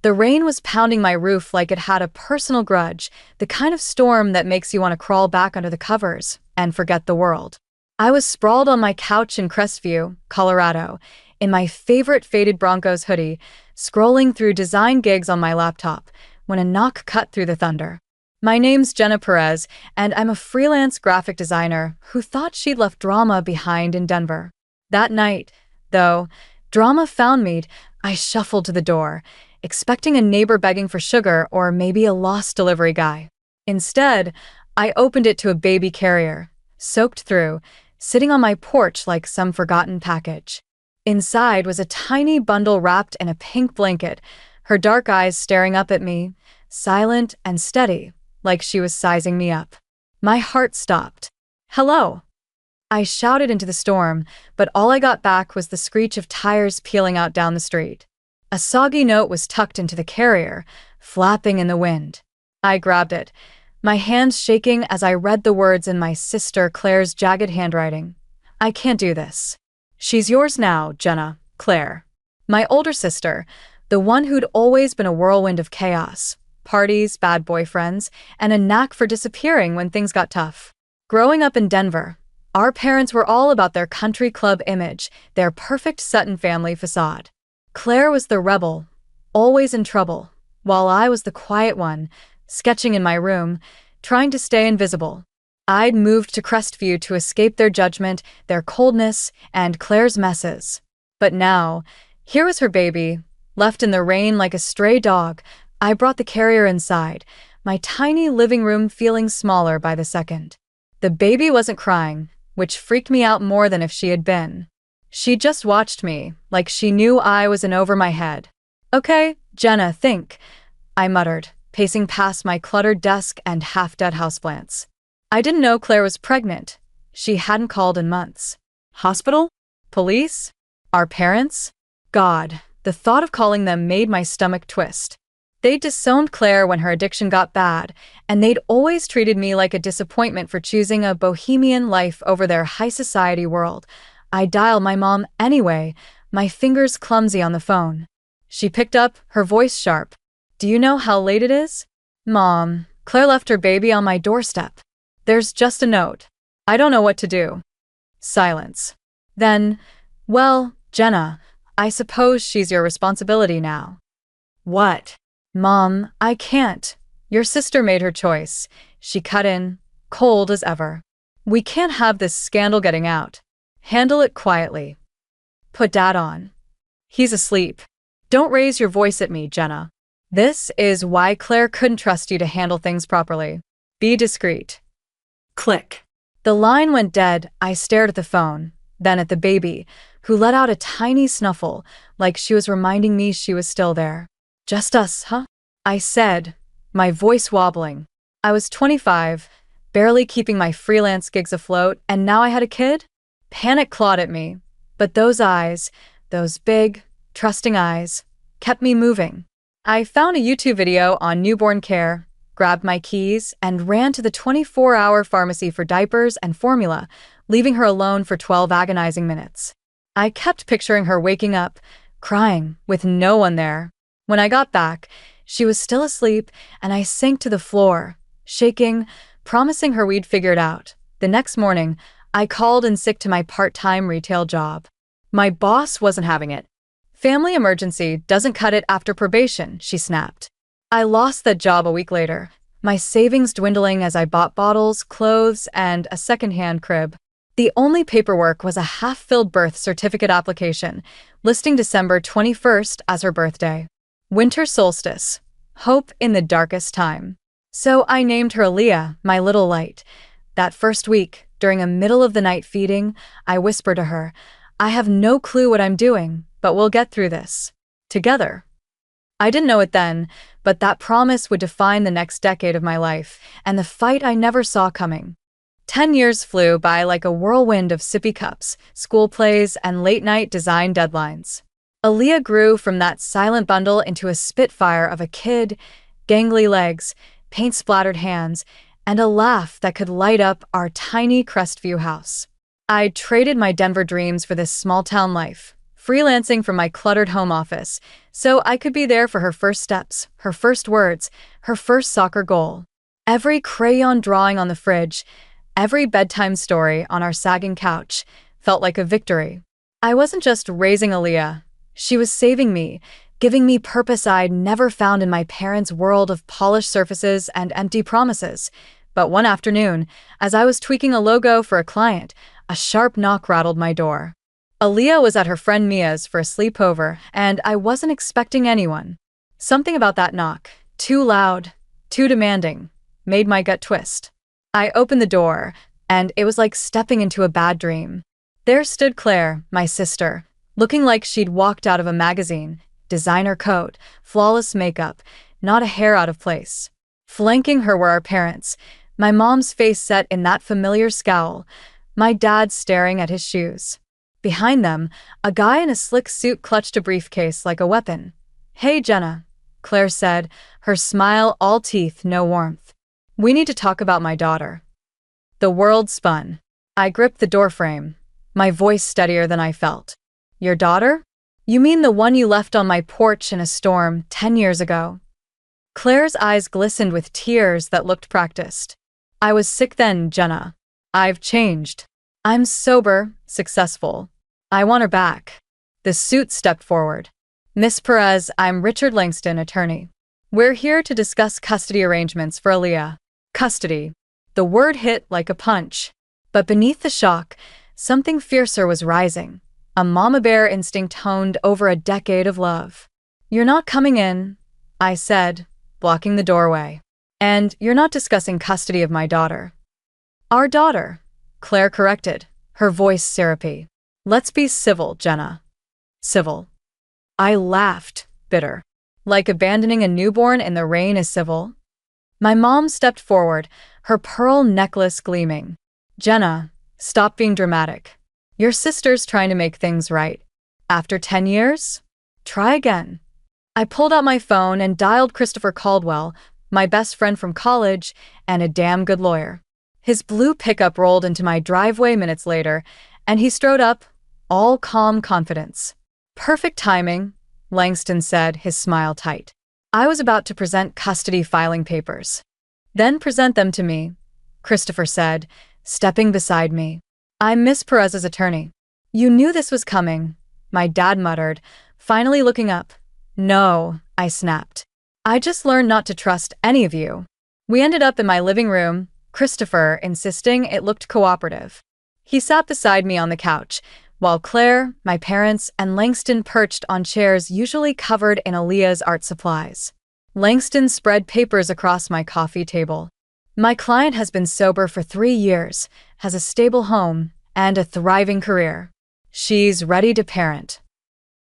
The rain was pounding my roof like it had a personal grudge, the kind of storm that makes you want to crawl back under the covers and forget the world. I was sprawled on my couch in Crestview, Colorado, in my favorite faded Broncos hoodie, scrolling through design gigs on my laptop, when a knock cut through the thunder. My name's Jenna Perez, and I'm a freelance graphic designer who thought she'd left drama behind in Denver. That night, though, drama found me. I shuffled to the door, expecting a neighbor begging for sugar or maybe a lost delivery guy. Instead, I opened it to a baby carrier, soaked through, sitting on my porch like some forgotten package. Inside was a tiny bundle wrapped in a pink blanket, her dark eyes staring up at me, silent and steady, like she was sizing me up. My heart stopped. "Hello!" I shouted into the storm, but all I got back was the screech of tires peeling out down the street. A soggy note was tucked into the carrier, flapping in the wind. I grabbed it, my hands shaking as I read the words in my sister Claire's jagged handwriting. "I can't do this. She's yours now, Jenna, Claire." My older sister, the one who'd always been a whirlwind of chaos, parties, bad boyfriends, and a knack for disappearing when things got tough. Growing up in Denver, our parents were all about their country club image, their perfect Sutton family facade. Claire was the rebel, always in trouble, while I was the quiet one, sketching in my room, trying to stay invisible. I'd moved to Crestview to escape their judgment, their coldness, and Claire's messes. But now, here was her baby, left in the rain like a stray dog. I brought the carrier inside, my tiny living room feeling smaller by the second. The baby wasn't crying, which freaked me out more than if she had been. She just watched me, like she knew I was in over my head. "Okay, Jenna, think," I muttered, pacing past my cluttered desk and half-dead houseplants. I didn't know Claire was pregnant. She hadn't called in months. Hospital? Police? Our parents? God, the thought of calling them made my stomach twist. They'd disowned Claire when her addiction got bad, and they'd always treated me like a disappointment for choosing a bohemian life over their high society world. I dialed my mom anyway, my fingers clumsy on the phone. She picked up, her voice sharp. "Do you know how late it is?" "Mom, Claire left her baby on my doorstep. There's just a note. I don't know what to do." Silence. Then, "Well, Jenna, I suppose she's your responsibility now." "What?" "Mom, I can't. Your sister made her choice." She cut in, cold as ever. "We can't have this scandal getting out. Handle it quietly. Put Dad on. He's asleep. Don't raise your voice at me, Jenna. This is why Claire couldn't trust you to handle things properly. Be discreet." Click. The line went dead. I stared at the phone, then at the baby, who let out a tiny snuffle, like she was reminding me she was still there. "Just us, huh?" I said, my voice wobbling. I was 25, barely keeping my freelance gigs afloat, and now I had a kid? Panic clawed at me, but those eyes, those big, trusting eyes, kept me moving. I found a YouTube video on newborn care, grabbed my keys, and ran to the 24-hour pharmacy for diapers and formula, leaving her alone for 12 agonizing minutes. I kept picturing her waking up, crying, with no one there. When I got back, she was still asleep, and I sank to the floor, shaking, promising her we'd figure it out. The next morning, I called in sick to my part-time retail job. My boss wasn't having it. "Family emergency doesn't cut it after probation," she snapped. I lost that job a week later, my savings dwindling as I bought bottles, clothes, and a second-hand crib. The only paperwork was a half-filled birth certificate application, listing December 21st as her birthday. Winter solstice. Hope in the darkest time. So I named her Aaliyah, my little light. That first week, during a middle-of-the-night feeding, I whispered to her, "I have no clue what I'm doing, but we'll get through this. Together." I didn't know it then, but that promise would define the next decade of my life, and the fight I never saw coming. 10 years flew by like a whirlwind of sippy cups, school plays, and late-night design deadlines. Aaliyah grew from that silent bundle into a spitfire of a kid, gangly legs, paint-splattered hands, and a laugh that could light up our tiny Crestview house. I traded my Denver dreams for this small-town life, freelancing from my cluttered home office, so I could be there for her first steps, her first words, her first soccer goal. Every crayon drawing on the fridge, every bedtime story on our sagging couch felt like a victory. I wasn't just raising Aaliyah, she was saving me, giving me purpose I'd never found in my parents' world of polished surfaces and empty promises. But one afternoon, as I was tweaking a logo for a client, a sharp knock rattled my door. Aaliyah was at her friend Mia's for a sleepover, and I wasn't expecting anyone. Something about that knock, too loud, too demanding, made my gut twist. I opened the door, and it was like stepping into a bad dream. There stood Claire, my sister, looking like she'd walked out of a magazine, designer coat, flawless makeup, not a hair out of place. Flanking her were our parents, my mom's face set in that familiar scowl, my dad staring at his shoes. Behind them, a guy in a slick suit clutched a briefcase like a weapon. "Hey, Jenna," Claire said, her smile all teeth, no warmth. "We need to talk about my daughter." The world spun. I gripped the doorframe, my voice steadier than I felt. "Your daughter? You mean the one you left on my porch in a storm 10 years ago?" Claire's eyes glistened with tears that looked practiced. "I was sick then, Jenna. I've changed. I'm sober, successful. I want her back." The suit stepped forward. "Miss Perez, I'm Richard Langston, attorney. We're here to discuss custody arrangements for Aaliyah." Custody. The word hit like a punch. But beneath the shock, something fiercer was rising. A mama bear instinct honed over a decade of love. "You're not coming in," I said, blocking the doorway. "And you're not discussing custody of my daughter." "Our daughter," Claire corrected, her voice syrupy. "Let's be civil, Jenna." "Civil?" I laughed, bitter. "Like abandoning a newborn in the rain is civil?" My mom stepped forward, her pearl necklace gleaming. "Jenna, stop being dramatic. Your sister's trying to make things right. After 10 years? Try again." I pulled out my phone and dialed Christopher Caldwell, my best friend from college and a damn good lawyer. His blue pickup rolled into my driveway minutes later, and he strode up, all calm confidence. "Perfect timing," Langston said, his smile tight. I was about to present custody filing papers. "Then present them to me," Christopher said, stepping beside me. "I'm Miss Perez's attorney." "You knew this was coming," my dad muttered, finally looking up. "No," I snapped. "I just learned not to trust any of you." We ended up in my living room, Christopher insisting it looked cooperative. He sat beside me on the couch, while Claire, my parents, and Langston perched on chairs usually covered in Aaliyah's art supplies. Langston spread papers across my coffee table. "My client has been sober for 3 years, has a stable home, and a thriving career. She's ready to parent."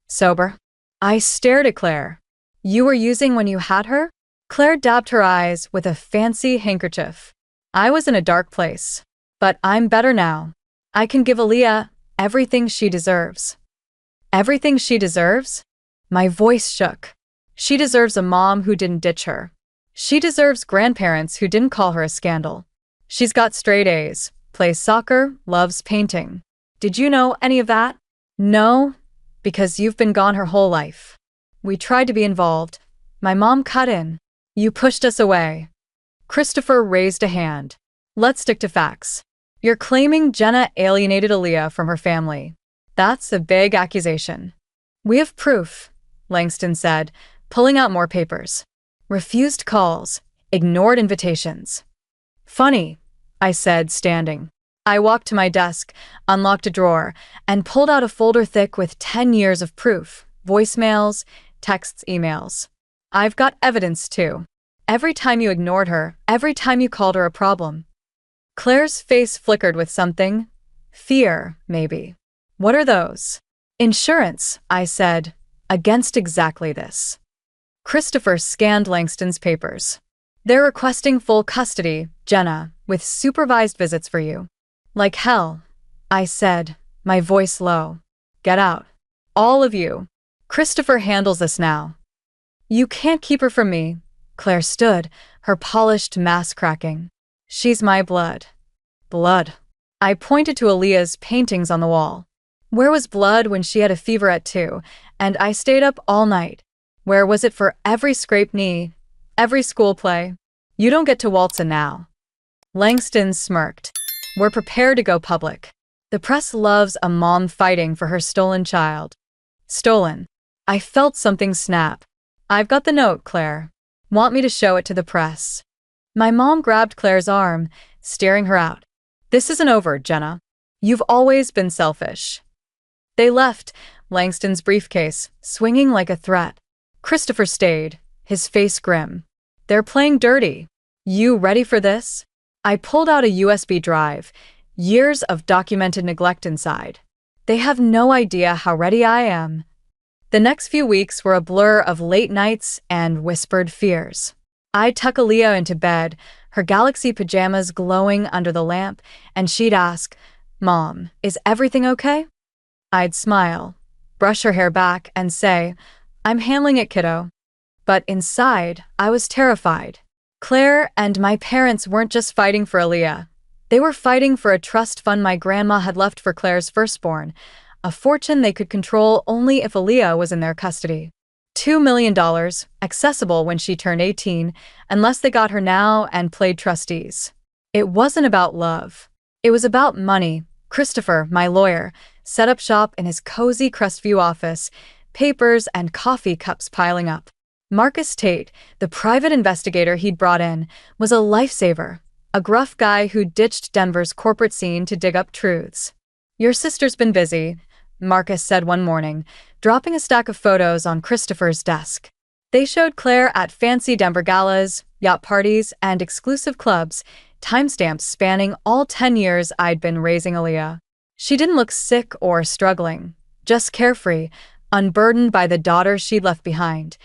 "Sober?" I stared at Claire. "You were using when you had her?" Claire dabbed her eyes with a fancy handkerchief. "I was in a dark place. But I'm better now. I can give Aaliyah everything she deserves." "Everything she deserves?" My voice shook. "She deserves a mom who didn't ditch her. She deserves grandparents who didn't call her a scandal. She's got straight A's, plays soccer, loves painting. Did you know any of that?" "No, because you've been gone her whole life. We tried to be involved. My mom cut in. You pushed us away." Christopher raised a hand. "Let's stick to facts. You're claiming Jenna alienated Aaliyah from her family. That's a big accusation." "We have proof," Langston said, pulling out more papers. "Refused calls, ignored invitations." "Funny," I said, standing. I walked to my desk, unlocked a drawer, and pulled out a folder thick with 10 years of proof, voicemails, texts, emails. "I've got evidence, too. Every time you ignored her, every time you called her a problem." Claire's face flickered with something. Fear, maybe. "What are those?" "Insurance," I said, "against exactly this." Christopher scanned Langston's papers. "They're requesting full custody, Jenna, with supervised visits for you." "Like hell," I said, my voice low. "Get out. All of you. Christopher handles this now." "You can't keep her from me." Claire stood, her polished mask cracking. "She's my blood." "Blood." I pointed to Aaliyah's paintings on the wall. Where was blood when she had a fever at 2, and I stayed up all night? Where was it for every scraped knee, every school play? You don't get to waltz in now. Langston smirked. We're prepared to go public. The press loves a mom fighting for her stolen child. Stolen. I felt something snap. I've got the note, Claire. Want me to show it to the press? My mom grabbed Claire's arm, steering her out. This isn't over, Jenna. You've always been selfish. They left, Langston's briefcase, swinging like a threat. Christopher stayed, his face grim. They're playing dirty. You ready for this? I pulled out a USB drive, years of documented neglect inside. They have no idea how ready I am. The next few weeks were a blur of late nights and whispered fears. I'd tuck Aaliyah into bed, her galaxy pajamas glowing under the lamp, and she'd ask, Mom, is everything okay? I'd smile, brush her hair back, and say, I'm handling it, kiddo. But inside, I was terrified. Claire and my parents weren't just fighting for Aaliyah. They were fighting for a trust fund my grandma had left for Claire's firstborn, a fortune they could control only if Aaliyah was in their custody. $2 million, accessible when she turned 18, unless they got her now and played trustees. It wasn't about love. It was about money. Christopher, my lawyer, set up shop in his cozy Crestview office, papers and coffee cups piling up. Marcus Tate, the private investigator he'd brought in, was a lifesaver, a gruff guy who ditched Denver's corporate scene to dig up truths. Your sister's been busy, Marcus said one morning, dropping a stack of photos on Christopher's desk. They showed Claire at fancy Denver galas, yacht parties, and exclusive clubs, timestamps spanning all 10 years I'd been raising Aaliyah. She didn't look sick or struggling, just carefree, unburdened by the daughter she'd left behind.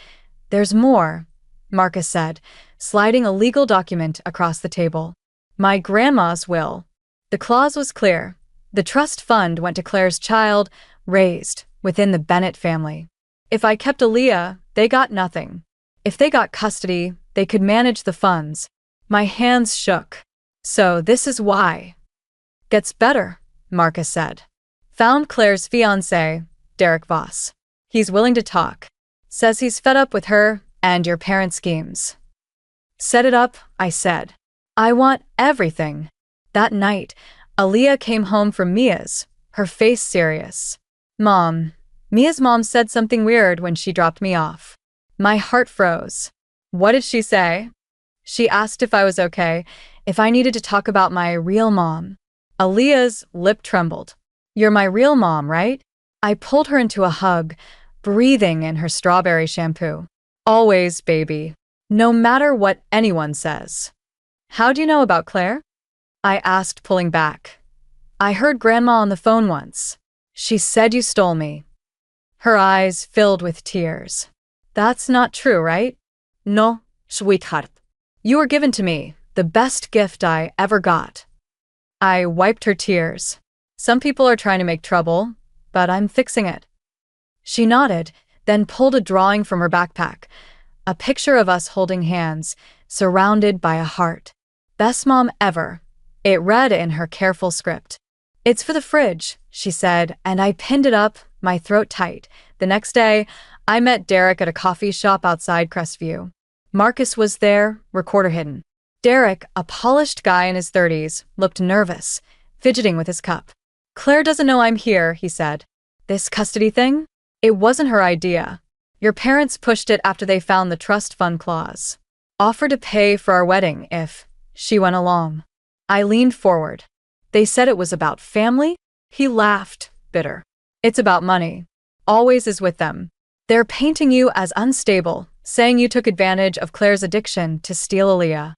There's more, Marcus said, sliding a legal document across the table. My grandma's will. The clause was clear. The trust fund went to Claire's child, raised within the Bennett family. If I kept Aaliyah, they got nothing. If they got custody, they could manage the funds. My hands shook. So this is why. Gets better, Marcus said. Found Claire's fiancé, Derek Voss. He's willing to talk. Says he's fed up with her and your parents' schemes. Set it up, I said. I want everything. That night, Aaliyah came home from Mia's, her face serious. Mia's mom said something weird when she dropped me off. My heart froze. What did she say? She asked if I was okay, if I needed to talk about my real mom. Aaliyah's lip trembled. You're my real mom, right? I pulled her into a hug, breathing in her strawberry shampoo. Always, baby. No matter what anyone says. How do you know about Claire? I asked, pulling back. I heard Grandma on the phone once. She said you stole me. Her eyes filled with tears. That's not true, right? No, sweetheart. You were given to me, the best gift I ever got. I wiped her tears. Some people are trying to make trouble, but I'm fixing it. She nodded, then pulled a drawing from her backpack, a picture of us holding hands, surrounded by a heart. Best mom ever. It read in her careful script. It's for the fridge, she said, and I pinned it up, my throat tight. The next day, I met Derek at a coffee shop outside Crestview. Marcus was there, recorder hidden. Derek, a polished guy in his 30s, looked nervous, fidgeting with his cup. Claire doesn't know I'm here, he said. This custody thing? It wasn't her idea. Your parents pushed it after they found the trust fund clause. Offered to pay for our wedding if she went along. I leaned forward. They said it was about family? He laughed, bitter. It's about money. Always is with them. They're painting you as unstable, saying you took advantage of Claire's addiction to steal Aaliyah.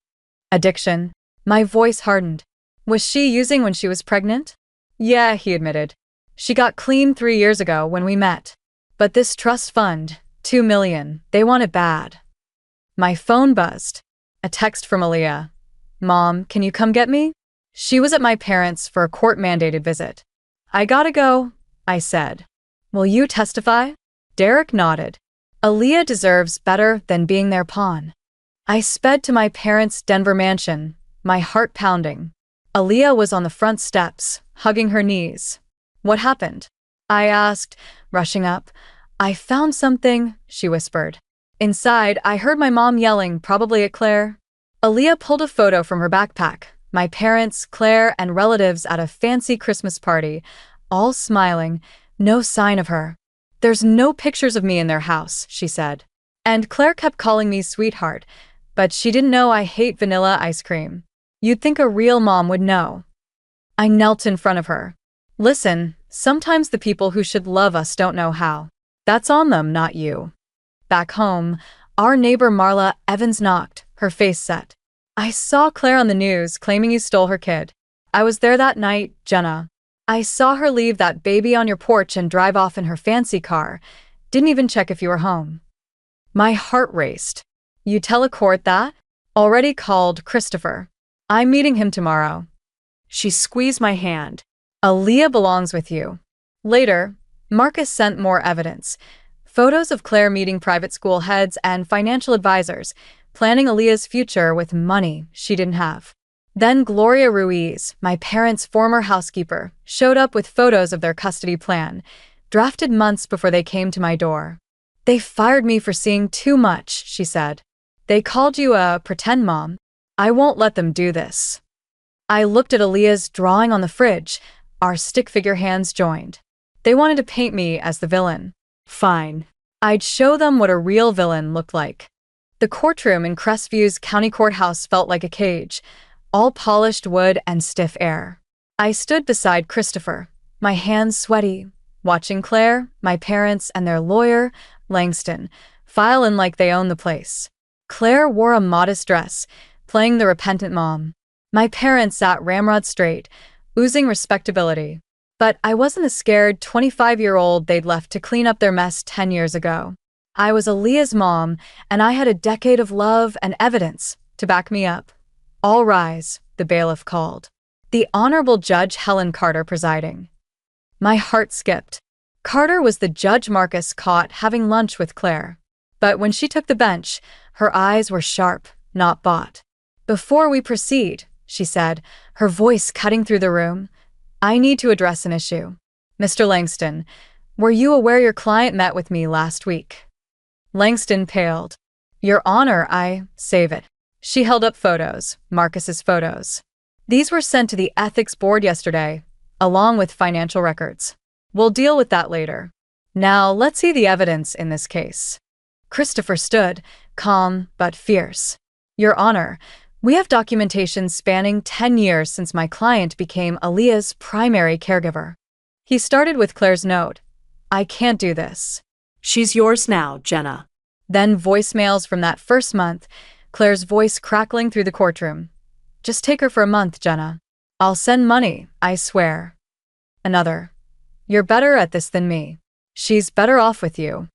Addiction? My voice hardened. Was she using when she was pregnant? Yeah, he admitted. She got clean 3 years ago when we met. But this trust fund, $2 million, they want it bad. My phone buzzed. A text from Aaliyah. Mom, can you come get me? She was at my parents' for a court-mandated visit. I gotta go, I said. Will you testify? Derek nodded. Aaliyah deserves better than being their pawn. I sped to my parents' Denver mansion, my heart pounding. Aaliyah was on the front steps, hugging her knees. What happened? I asked, rushing up. I found something, she whispered. Inside, I heard my mom yelling, probably at Claire. Aaliyah pulled a photo from her backpack. My parents, Claire, and relatives at a fancy Christmas party, all smiling, no sign of her. There's no pictures of me in their house, she said. And Claire kept calling me sweetheart, but she didn't know I hate vanilla ice cream. You'd think a real mom would know. I knelt in front of her. Listen, sometimes the people who should love us don't know how. That's on them, not you. Back home, our neighbor Marla Evans knocked, her face set. I saw Claire on the news claiming you stole her kid. I was there that night, Jenna. I saw her leave that baby on your porch and drive off in her fancy car. Didn't even check if you were home. My heart raced. You tell a court that? Already called Christopher. I'm meeting him tomorrow. She squeezed my hand. Aaliyah belongs with you. Later, Marcus sent more evidence. Photos of Claire meeting private school heads and financial advisors, planning Aaliyah's future with money she didn't have. Then Gloria Ruiz, my parents' former housekeeper, showed up with photos of their custody plan, drafted months before they came to my door. They fired me for seeing too much, she said. They called you a pretend mom. I won't let them do this. I looked at Aaliyah's drawing on the fridge. Our stick figure hands joined. They wanted to paint me as the villain. Fine. I'd show them what a real villain looked like. The courtroom in Crestview's county courthouse felt like a cage, all polished wood and stiff air. I stood beside Christopher, my hands sweaty, watching Claire, my parents, and their lawyer, Langston, file in like they owned the place. Claire wore a modest dress, playing the repentant mom. My parents sat ramrod straight, oozing respectability. But I wasn't the scared 25-year-old they'd left to clean up their mess 10 years ago. I was Aaliyah's mom, and I had a decade of love and evidence to back me up. All rise, the bailiff called. The Honorable Judge Helen Carter presiding. My heart skipped. Carter was the judge Marcus caught having lunch with Claire. But when she took the bench, her eyes were sharp, not bought. Before we proceed, she said, her voice cutting through the room, I need to address an issue. Mr. Langston, were you aware your client met with me last week? Langston paled. Your Honor, save it. She held up photos, Marcus's photos. These were sent to the ethics board yesterday, along with financial records. We'll deal with that later. Now, let's see the evidence in this case. Christopher stood, calm but fierce. Your Honor, we have documentation spanning 10 years since my client became Aaliyah's primary caregiver. He started with Claire's note. I can't do this. She's yours now, Jenna. Then voicemails from that first month, Claire's voice crackling through the courtroom. Just take her for a month, Jenna. I'll send money, I swear. Another. You're better at this than me. She's better off with you.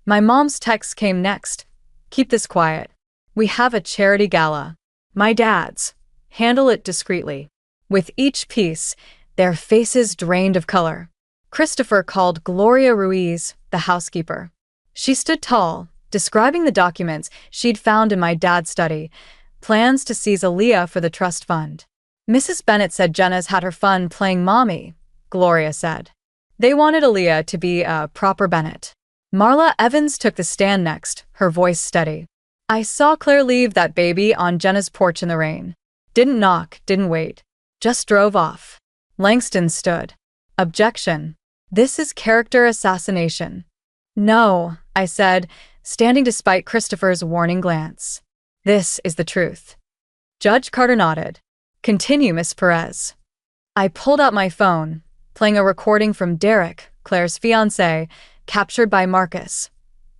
My mom's text came next. Keep this quiet. We have a charity gala. My dad's. Handle it discreetly. With each piece, their faces drained of color. Christopher called Gloria Ruiz, the housekeeper. She stood tall, describing the documents she'd found in my dad's study, plans to seize Aaliyah for the trust fund. Mrs. Bennett said Jenna's had her fun playing mommy, Gloria said. They wanted Aaliyah to be a proper Bennett. Marla Evans took the stand next, her voice steady. I saw Claire leave that baby on Jenna's porch in the rain. Didn't knock, didn't wait. Just drove off. Langston stood. Objection. This is character assassination. No, I said, standing despite Christopher's warning glance. This is the truth. Judge Carter nodded. Continue, Miss Perez. I pulled out my phone, playing a recording from Derek, Claire's fiancé, captured by Marcus.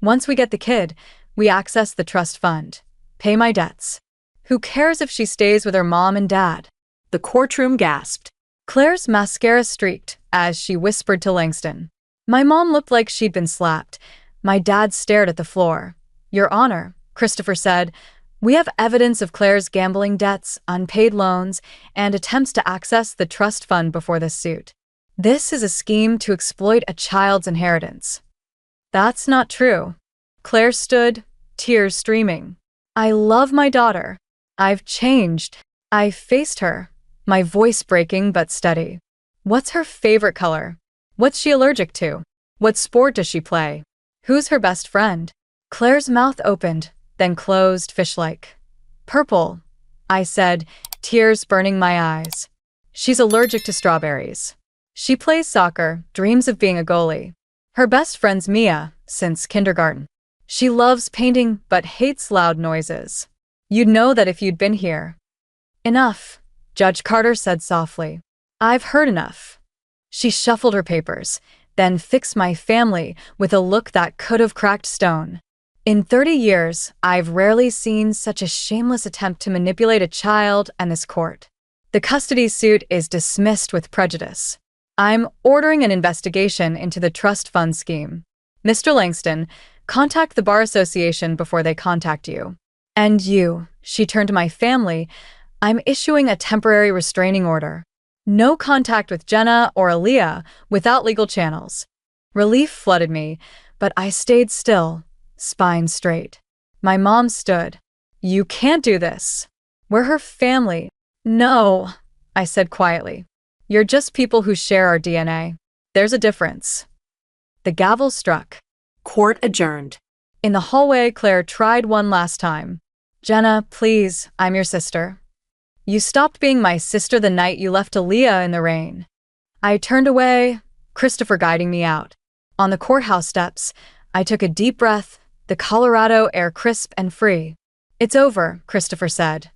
Once we get the kid, we access the trust fund. Pay my debts. Who cares if she stays with her mom and dad? The courtroom gasped. Claire's mascara streaked as she whispered to Langston. My mom looked like she'd been slapped. My dad stared at the floor. Your Honor, Christopher said, we have evidence of Claire's gambling debts, unpaid loans, and attempts to access the trust fund before this suit. This is a scheme to exploit a child's inheritance. That's not true. Claire stood, tears streaming. I love my daughter. I've changed. I faced her, my voice breaking but steady. What's her favorite color? What's she allergic to? What sport does she play? Who's her best friend? Claire's mouth opened, then closed fish-like. Purple, I said, tears burning my eyes. She's allergic to strawberries. She plays soccer, dreams of being a goalie. Her best friend's Mia, since kindergarten. She loves painting but hates loud noises. You'd know that if you'd been here. Enough, Judge Carter said softly. I've heard enough. She shuffled her papers, then fixed my family with a look that could have cracked stone. In 30 years, I've rarely seen such a shameless attempt to manipulate a child and this court. The custody suit is dismissed with prejudice. I'm ordering an investigation into the trust fund scheme. Mr. Langston, contact the Bar Association before they contact you. And you, she turned to my family, I'm issuing a temporary restraining order. No contact with Jenna or Aaliyah without legal channels. Relief flooded me, but I stayed still, spine straight. My mom stood. You can't do this. We're her family. No, I said quietly. You're just people who share our DNA. There's a difference. The gavel struck. Court adjourned. In the hallway, Claire tried one last time. Jenna, please, I'm your sister. You stopped being my sister the night you left Aaliyah in the rain. I turned away, Christopher guiding me out. On the courthouse steps, I took a deep breath, the Colorado air crisp and free. It's over, Christopher said.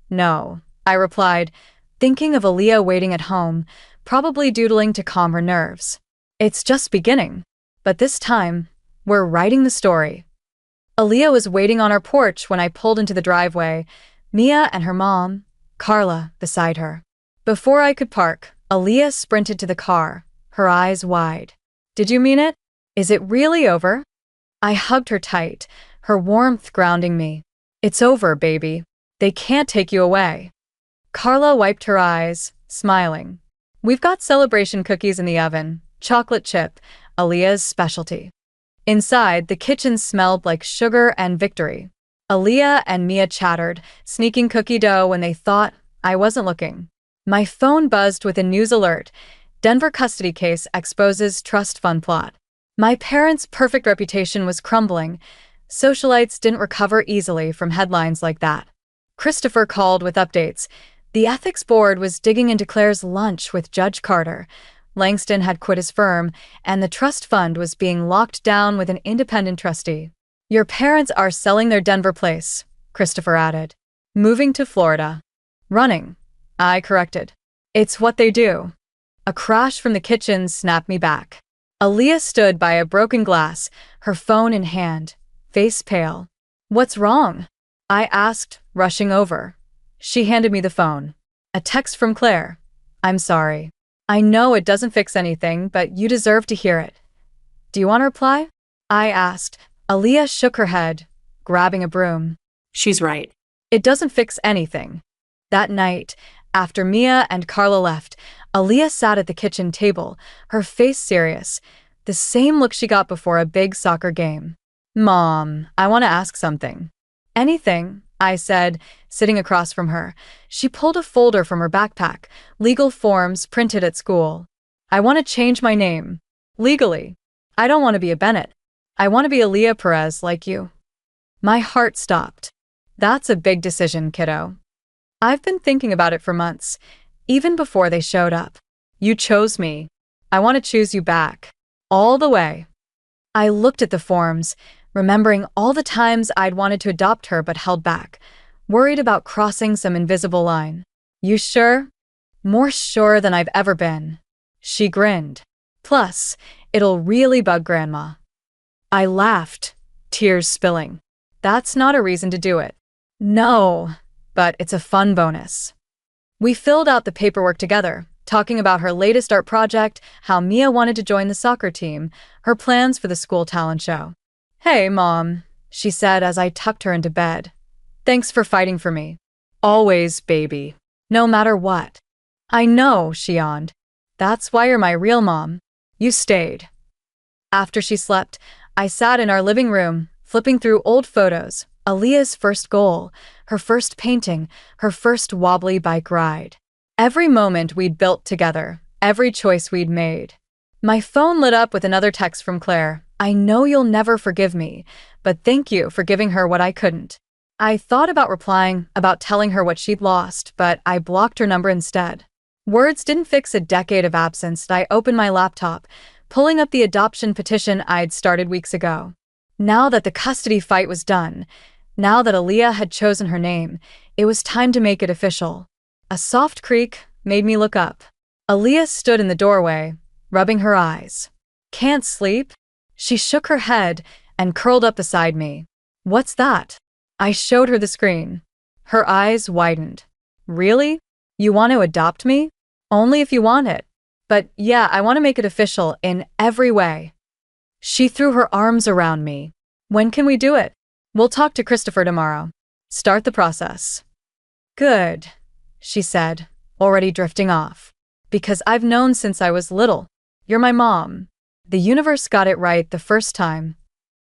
No, I replied, thinking of Aaliyah waiting at home, probably doodling to calm her nerves. It's just beginning. But this time, we're writing the story. Aaliyah was waiting on our porch when I pulled into the driveway, Mia and her mom, Carla, beside her. Before I could park, Aaliyah sprinted to the car, her eyes wide. Did you mean it? Is it really over? I hugged her tight, her warmth grounding me. It's over, baby. They can't take you away. Carla wiped her eyes, smiling. We've got celebration cookies in the oven, chocolate chip, Aaliyah's specialty. Inside, the kitchen smelled like sugar and victory. Aaliyah and Mia chattered, sneaking cookie dough when they thought I wasn't looking. My phone buzzed with a news alert. Denver custody case exposes trust fund plot. My parents' perfect reputation was crumbling. Socialites didn't recover easily from headlines like that. Christopher called with updates. The ethics board was digging into Claire's lunch with Judge Carter. Langston had quit his firm, and the trust fund was being locked down with an independent trustee. Your parents are selling their Denver place, Christopher added. Moving to Florida. Running, I corrected. It's what they do. A crash from the kitchen snapped me back. Aaliyah stood by a broken glass, her phone in hand, face pale. What's wrong? I asked, rushing over. She handed me the phone. A text from Claire. I'm sorry. I know it doesn't fix anything, but you deserve to hear it. Do you want to reply? I asked. Aaliyah shook her head, grabbing a broom. She's right. It doesn't fix anything. That night, after Mia and Carla left, Aaliyah sat at the kitchen table, her face serious, the same look she got before a big soccer game. Mom, I want to ask something. Anything, I said, sitting across from her. She pulled a folder from her backpack, legal forms printed at school. I want to change my name. Legally. I don't want to be a Bennett. I want to be Aaliyah Perez like you. My heart stopped. That's a big decision, kiddo. I've been thinking about it for months, even before they showed up. You chose me. I want to choose you back. All the way. I looked at the forms, remembering all the times I'd wanted to adopt her but held back, worried about crossing some invisible line. You sure? More sure than I've ever been. She grinned. Plus, it'll really bug Grandma. I laughed, tears spilling. That's not a reason to do it. No, but it's a fun bonus. We filled out the paperwork together, talking about her latest art project, how Mia wanted to join the soccer team, her plans for the school talent show. Hey, Mom, she said as I tucked her into bed. Thanks for fighting for me. Always, baby. No matter what. I know, she yawned. That's why you're my real mom. You stayed. After she slept, I sat in our living room, flipping through old photos, Aaliyah's first goal, her first painting, her first wobbly bike ride. Every moment we'd built together, every choice we'd made. My phone lit up with another text from Claire. I know you'll never forgive me, but thank you for giving her what I couldn't. I thought about replying, about telling her what she'd lost, but I blocked her number instead. Words didn't fix a decade of absence. I opened my laptop, pulling up the adoption petition I'd started weeks ago. Now that the custody fight was done, now that Aaliyah had chosen her name, it was time to make it official. A soft creak made me look up. Aaliyah stood in the doorway, rubbing her eyes. Can't sleep? She shook her head and curled up beside me. What's that? I showed her the screen. Her eyes widened. Really? You want to adopt me? Only if you want it. But yeah, I want to make it official in every way. She threw her arms around me. When can we do it? We'll talk to Christopher tomorrow. Start the process. Good, she said, already drifting off. Because I've known since I was little. You're my mom. The universe got it right the first time.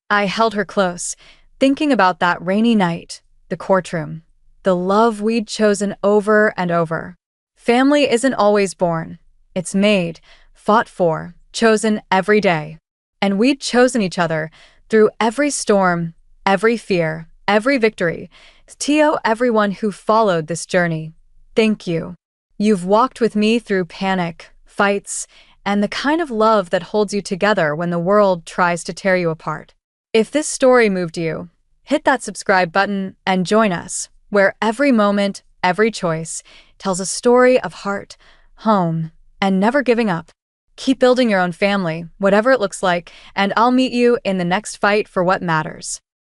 I held her close, thinking about that rainy night, the courtroom, the love we'd chosen over and over. Family isn't always born. It's made, fought for, chosen every day. And we'd chosen each other through every storm, every fear, every victory. To everyone who followed this journey, thank you. You've walked with me through panic, fights, and the kind of love that holds you together when the world tries to tear you apart. If this story moved you, hit that subscribe button and join us, where every moment, every choice tells a story of heart, home, and never giving up. Keep building your own family, whatever it looks like, and I'll meet you in the next fight for what matters.